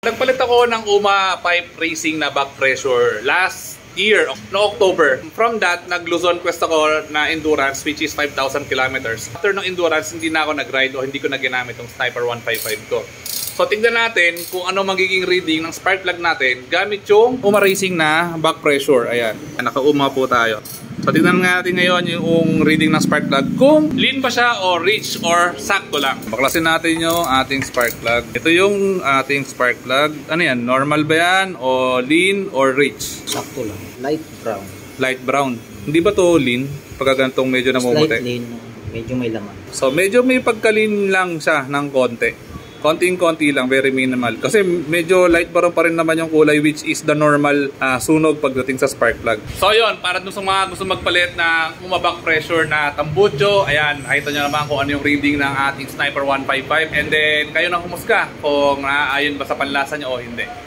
Nagpalit ako ng UMA Pipe Racing na back pressure last year, no October. From that, nag-Luzon Quest ako na endurance which is 5,000 kilometers. After ng endurance, hindi na ako nag-ride o hindi ko na ginamit yung Sniper 155 ko. So tingnan natin kung ano magiging reading ng spark plug natin gamit yung UMA Racing na back pressure. Ayan, naka-UMA po tayo. So tingnan natin ngayon yung reading ng spark plug kung lean ba siya o rich or sakto lang. Baklasin natin yung ating spark plug. Ito yung ating spark plug. Ano yan? Normal ba yan o lean or rich? Sakto lang. Light brown. Light brown. Hindi ba to lean? Pagka ganitong medyo namumuti. Slight lean. Medyo may laman. So medyo may pagka-lean lang siya ng konti. Konting-konti lang, very minimal. Kasi medyo light brown pa rin naman yung kulay which is the normal sunog pagdating sa spark plug. So yun, para dun sa mga gusto magpalit na umabak pressure na tambucho, ayan, nakita nyo naman kung ano yung reading ng ating Sniper 155. And then, kayo na humusga kung naaayon ba sa panlasa nyo o hindi.